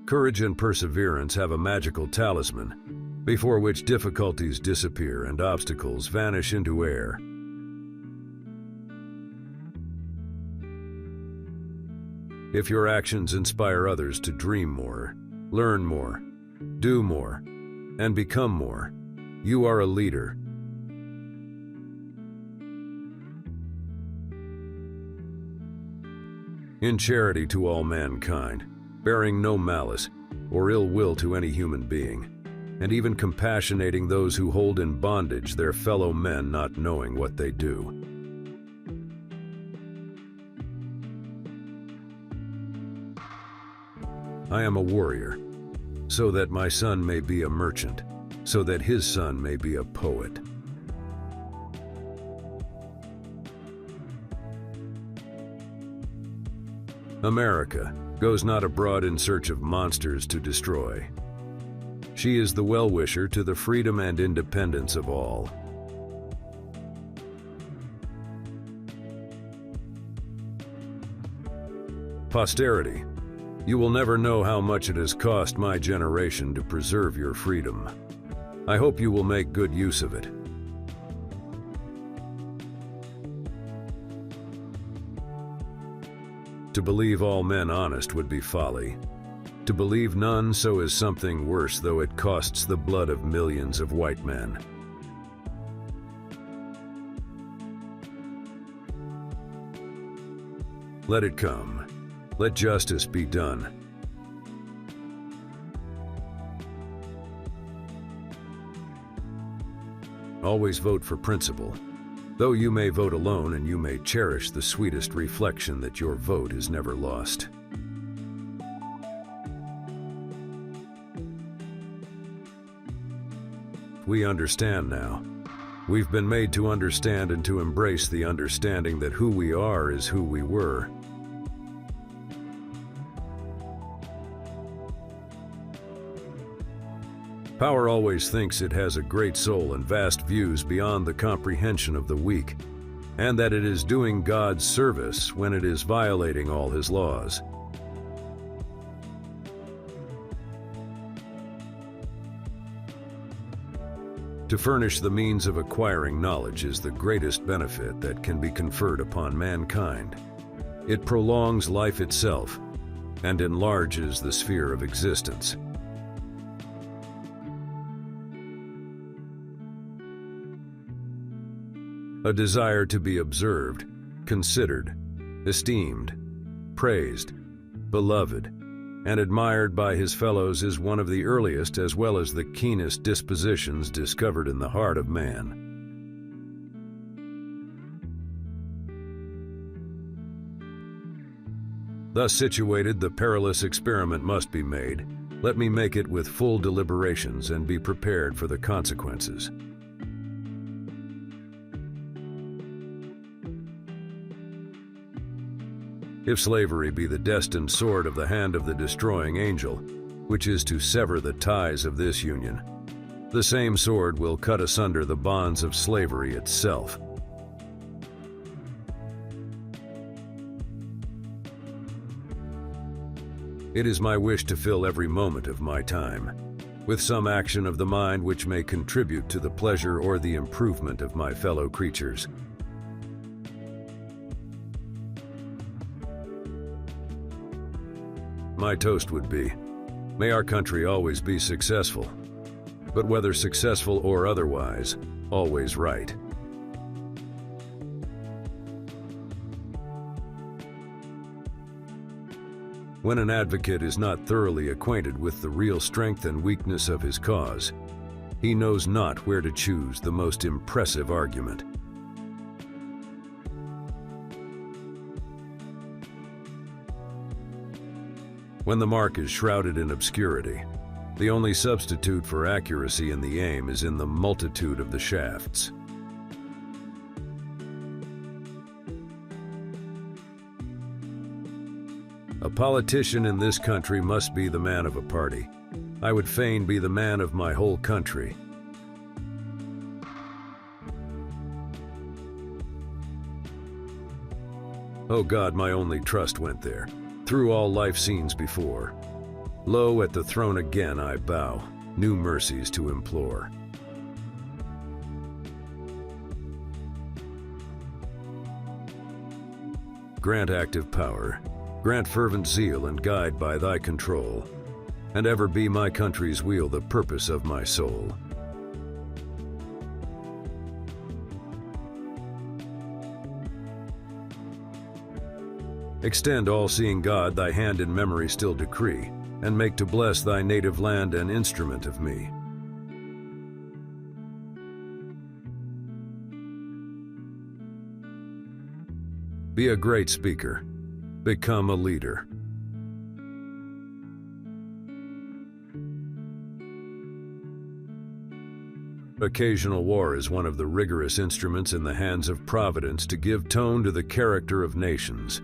Courage and perseverance have a magical talisman, before which difficulties disappear and obstacles vanish into air. If your actions inspire others to dream more, learn more, do more, and become more, you are a leader. In charity to all mankind, bearing no malice or ill will to any human being, and even compassionating those who hold in bondage their fellow men not knowing what they do. I am a warrior, so that my son may be a merchant, so that his son may be a poet. America goes not abroad in search of monsters to destroy. She is the well-wisher to the freedom and independence of all. Posterity, you will never know how much it has cost my generation to preserve your freedom. I hope you will make good use of it. To believe all men honest would be folly. To believe none so is something worse, though it costs the blood of millions of white men. Let it come. Let justice be done. Always vote for principle. Though you may vote alone and you may cherish the sweetest reflection that your vote is never lost. We understand now. We've been made to understand and to embrace the understanding that who we are is who we were. Power always thinks it has a great soul and vast views beyond the comprehension of the weak, and that it is doing God's service when it is violating all His laws. To furnish the means of acquiring knowledge is the greatest benefit that can be conferred upon mankind. It prolongs life itself and enlarges the sphere of existence. A desire to be observed, considered, esteemed, praised, beloved, and admired by his fellows is one of the earliest as well as the keenest dispositions discovered in the heart of man. Thus situated, the perilous experiment must be made. Let me make it with full deliberations and be prepared for the consequences. If slavery be the destined sword of the hand of the destroying angel, which is to sever the ties of this union, the same sword will cut asunder the bonds of slavery itself. It is my wish to fill every moment of my time with some action of the mind which may contribute to the pleasure or the improvement of my fellow creatures. My toast would be, may our country always be successful, but whether successful or otherwise, always right. When an advocate is not thoroughly acquainted with the real strength and weakness of his cause, he knows not where to choose the most impressive argument. When the mark is shrouded in obscurity, the only substitute for accuracy in the aim is in the multitude of the shafts. A politician in this country must be the man of a party. I would fain be the man of my whole country. Oh God, my only trust went there, through all life scenes before. Lo, at the throne again I bow, new mercies to implore. Grant active power, grant fervent zeal, and guide by thy control, and ever be my country's weal the purpose of my soul. Extend, all-seeing God, thy hand in memory still decree, and make to bless thy native land an instrument of me. Be a great speaker. Become a leader. Occasional war is one of the rigorous instruments in the hands of Providence to give tone to the character of nations.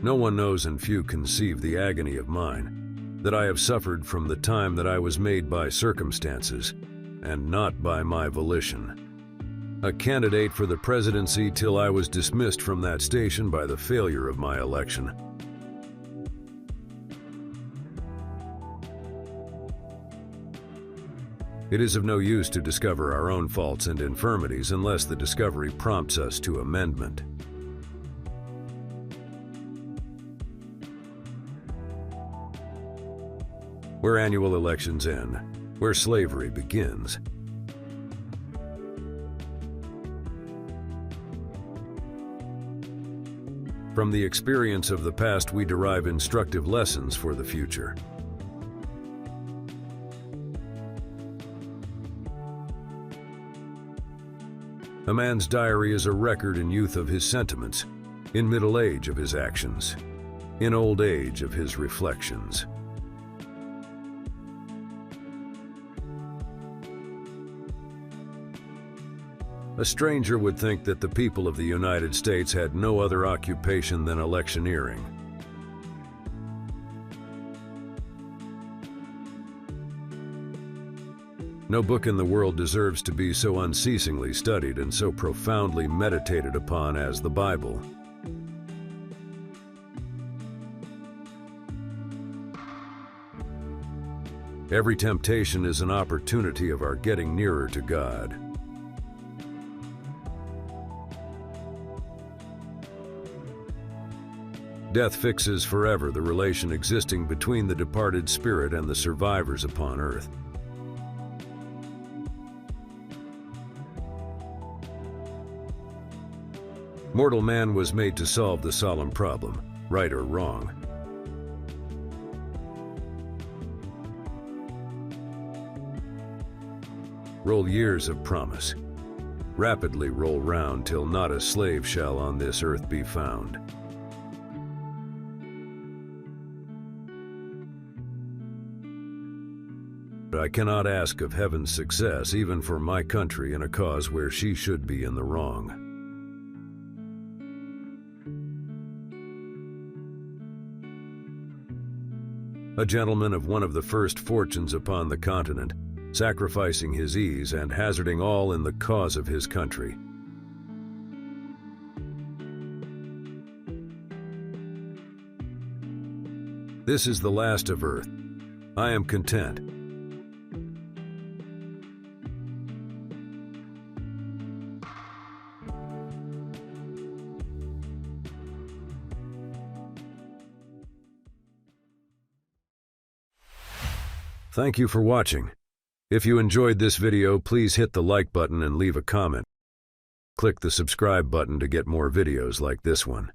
No one knows and few conceive the agony of mine, that I have suffered from the time that I was made by circumstances, and not by my volition. A candidate for the presidency till I was dismissed from that station by the failure of my election. It is of no use to discover our own faults and infirmities unless the discovery prompts us to amendment. Where annual elections end, where slavery begins. From the experience of the past, we derive instructive lessons for the future. A man's diary is a record in youth of his sentiments, in middle age of his actions, in old age of his reflections. A stranger would think that the people of the United States had no other occupation than electioneering. No book in the world deserves to be so unceasingly studied and so profoundly meditated upon as the Bible. Every temptation is an opportunity of our getting nearer to God. Death fixes forever the relation existing between the departed spirit and the survivors upon earth. Mortal man was made to solve the solemn problem, right or wrong. Roll years of promise, rapidly roll round till not a slave shall on this earth be found. I cannot ask of heaven's success even for my country in a cause where she should be in the wrong. A gentleman of one of the first fortunes upon the continent, sacrificing his ease and hazarding all in the cause of his country. This is the last of earth. I am content. Thank you for watching. If you enjoyed this video, please hit the like button and leave a comment. Click the subscribe button to get more videos like this one.